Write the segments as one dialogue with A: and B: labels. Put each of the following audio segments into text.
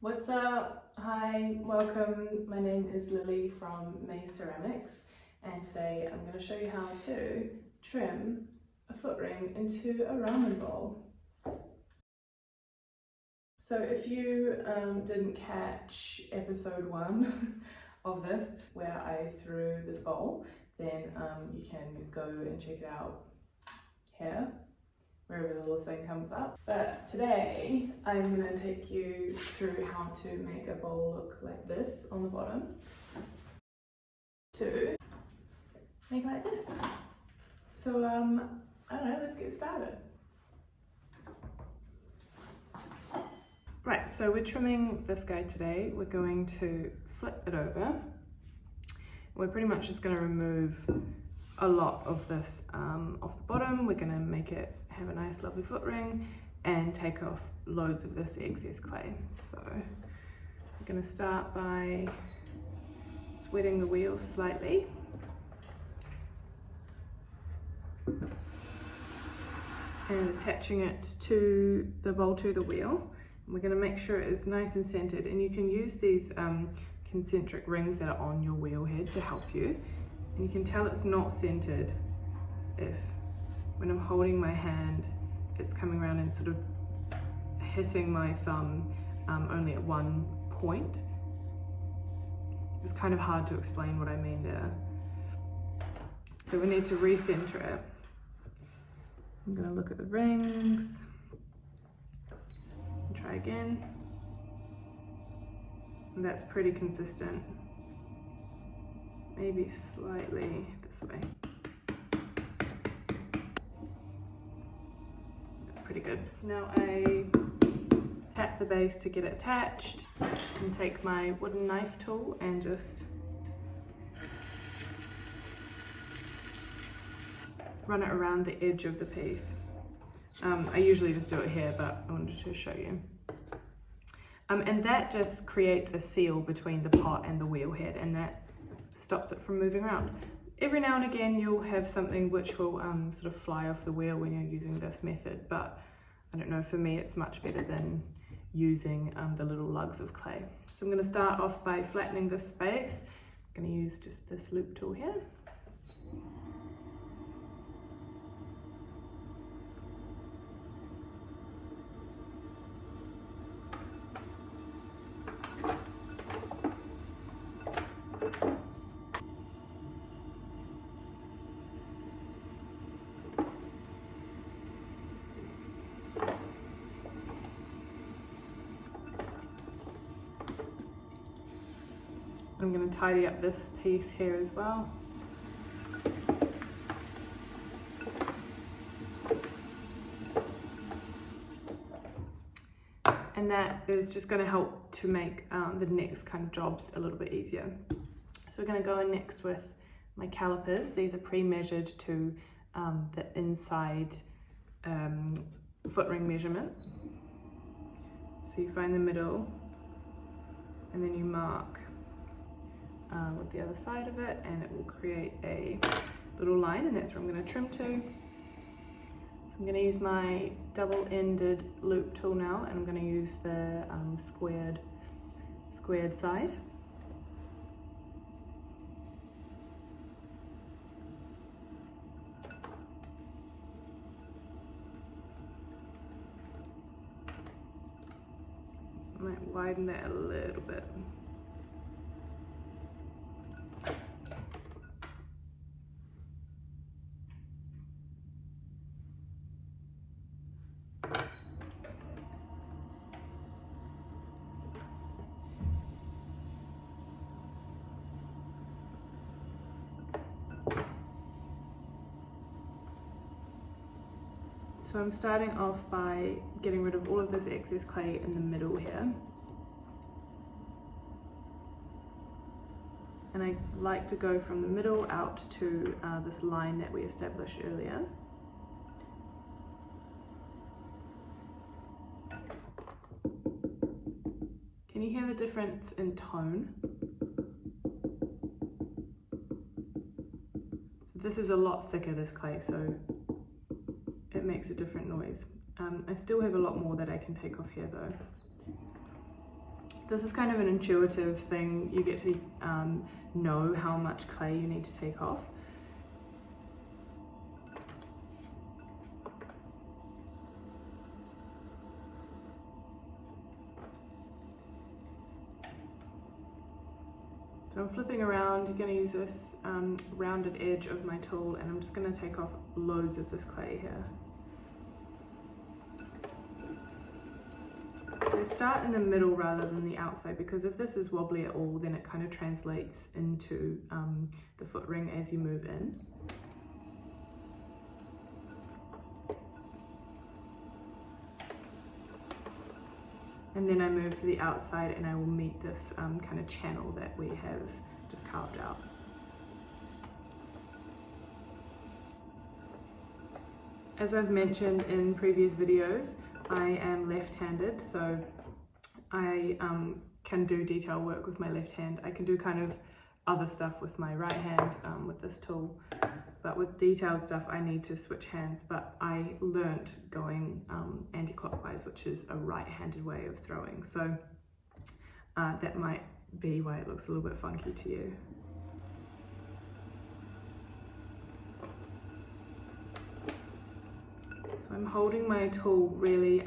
A: What's up? Hi, welcome. My name is Lily from Mae Ceramics, and today I'm going to show you how to trim a foot ring into a ramen bowl. So if you didn't catch episode 1 of this, where I threw this bowl, then you can go and check it out here, wherever the little thing comes up. But today I'm going to take you through how to make a bowl look like this on the bottom, to make like this. So I don't know, let's get started. Right, so we're trimming this guy today. We're going to flip it over. We're pretty much just going to remove a lot of this off the bottom. We're going to make it have a nice lovely foot ring and take off loads of this excess clay. So we're going to start by just wetting the wheel slightly. And attaching it to the bowl to the wheel. And we're going to make sure it is nice and centered, and you can use these concentric rings that are on your wheel head to help you. And you can tell it's not centered if when I'm holding my hand it's coming around and sort of hitting my thumb only at one point. It's kind of hard to explain what I mean there. So we need to recenter it. I'm going to look at the rings and try again. And that's pretty consistent. Maybe slightly this way. That's pretty good. Now I tap the base to get it attached and take my wooden knife tool and just run it around the edge of the piece. I usually just do it here, but I wanted to show you. And that just creates a seal between the pot and the wheel head, and that stops it from moving around. Every now and again you'll have something which will sort of fly off the wheel when you're using this method, but I don't know, for me it's much better than using the little lugs of clay. So I'm going to start off by flattening this base. I'm going to use just this loop tool here. I'm going to tidy up this piece here as well. And that is just going to help to make the next kind of jobs a little bit easier. So we're going to go in next with my calipers. These are pre-measured to the inside foot ring measurement. So you find the middle and then you mark with the other side of it, and it will create a little line, and that's where I'm going to trim to. So I'm going to use my double-ended loop tool now, and I'm going to use the squared side. I might widen that a little bit. So I'm starting off by getting rid of all of this excess clay in the middle here. And I like to go from the middle out to this line that we established earlier. Can you hear the difference in tone? So this is a lot thicker, this clay, so it makes a different noise. I still have a lot more that I can take off here though. This is kind of an intuitive thing. You get to know how much clay you need to take off. So I'm flipping around. You're going to use this rounded edge of my tool, and I'm just going to take off loads of this clay here. So start in the middle rather than the outside, because if this is wobbly at all, then it kind of translates into the foot ring as you move in. And then I move to the outside and I will meet this kind of channel that we have just carved out. As I've mentioned in previous videos, I am left-handed, so I can do detail work with my left hand. I can do kind of other stuff with my right hand with this tool, but with detailed stuff I need to switch hands. But I learnt going anti-clockwise, which is a right-handed way of throwing, so that might be why it looks a little bit funky to you. So I'm holding my tool really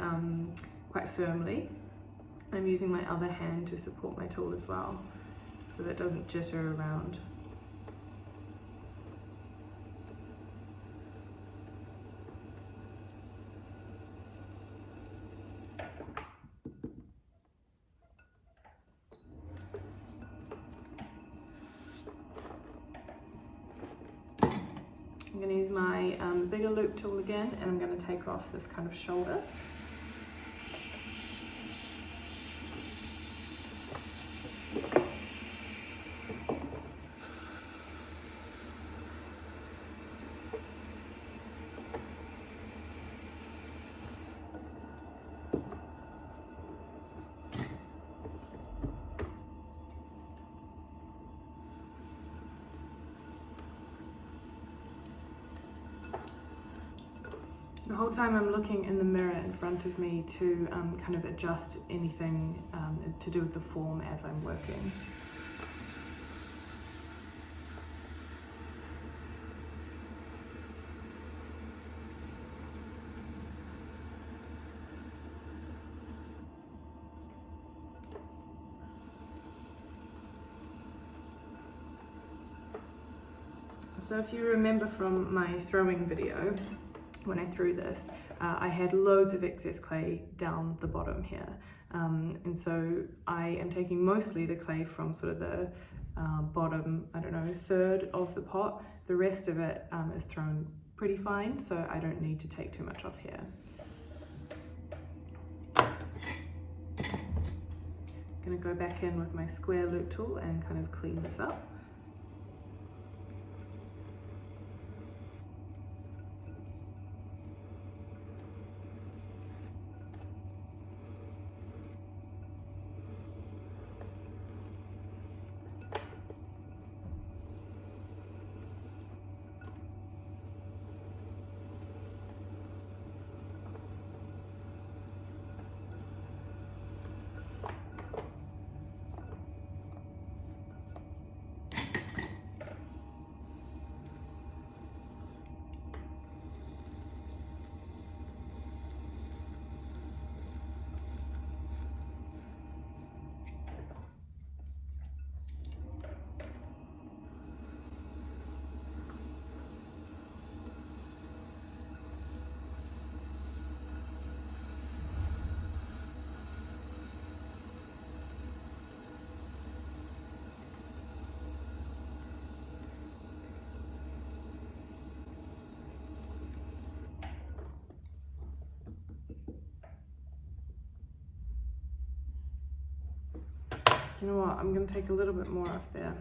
A: quite firmly. I'm using my other hand to support my tool as well, so that it doesn't jitter around. I'm going to use my bigger loop tool again, and I'm going to take off this kind of shoulder. The whole time I'm looking in the mirror in front of me to kind of adjust anything to do with the form as I'm working. So if you remember from my throwing video, when I threw this, I had loads of excess clay down the bottom here. And so I am taking mostly the clay from sort of the bottom, I don't know, third of the pot. The rest of it is thrown pretty fine, so I don't need to take too much off here. I'm gonna go back in with my square loop tool and kind of clean this up. Do you know what? I'm going to take a little bit more off there.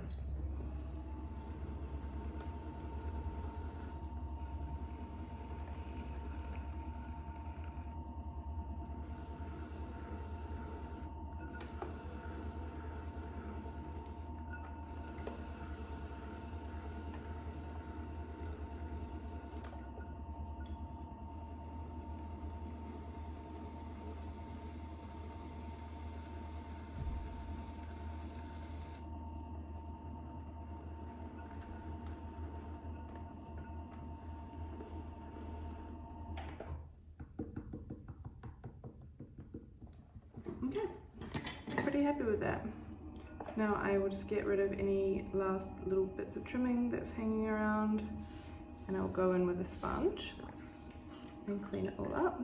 A: Okay, pretty happy with that. So now I will just get rid of any last little bits of trimming that's hanging around, and I'll go in with a sponge and clean it all up.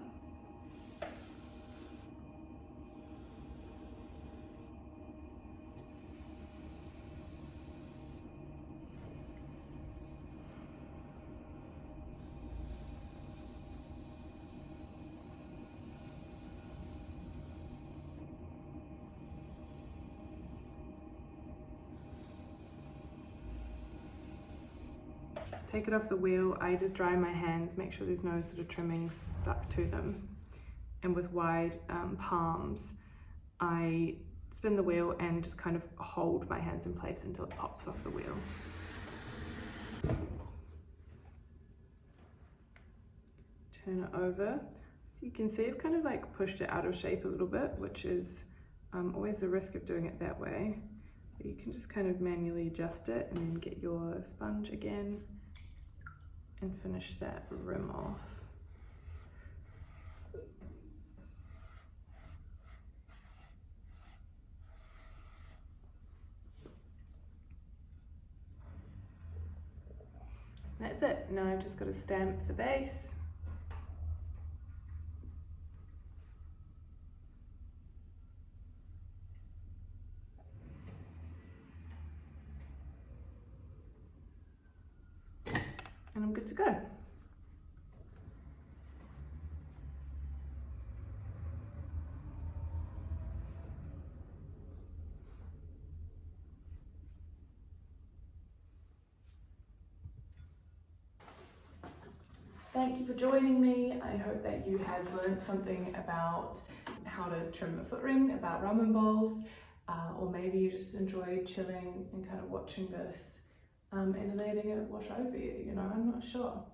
A: Take it off the wheel. I just dry my hands, make sure there's no sort of trimmings stuck to them. And with wide palms, I spin the wheel and just kind of hold my hands in place until it pops off the wheel. Turn it over. So you can see I've kind of like pushed it out of shape a little bit, which is always a risk of doing it that way. But you can just kind of manually adjust it and then get your sponge again and finish that rim off. That's it. Now I've just got to stamp the base. And I'm good to go. Thank you for joining me. I hope that you have learned something about how to trim a foot ring, about ramen bowls, or maybe you just enjoyed chilling and kind of watching this and letting it wash over you, you know, I'm not sure.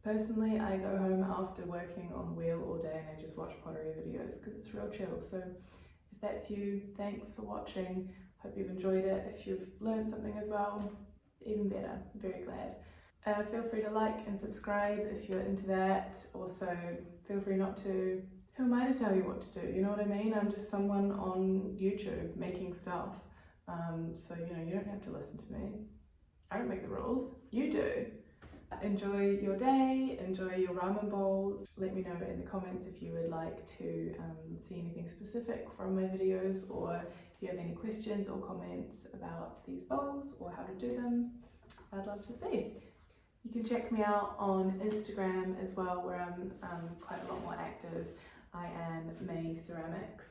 A: Personally, I go home after working on the wheel all day and I just watch pottery videos because it's real chill. So if that's you, thanks for watching. Hope you've enjoyed it. If you've learned something as well, even better, I'm very glad. Feel free to like and subscribe if you're into that. Also, feel free not to. Who am I to tell you what to do? You know what I mean? I'm just someone on YouTube making stuff. So, you know, you don't have to listen to me. I don't make the rules. You do. Enjoy your day, enjoy your ramen bowls. Let me know in the comments if you would like to see anything specific from my videos, or if you have any questions or comments about these bowls or how to do them. I'd love to see. You can check me out on Instagram as well, where I'm quite a lot more active. I am Mae Ceramics,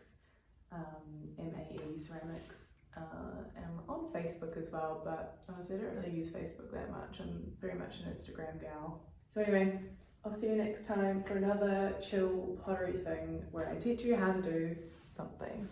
A: M-A-E Ceramics. I'm on Facebook as well, but honestly I don't really use Facebook that much. I'm very much an Instagram gal. So anyway, I'll see you next time for another chill pottery thing where I teach you how to do something.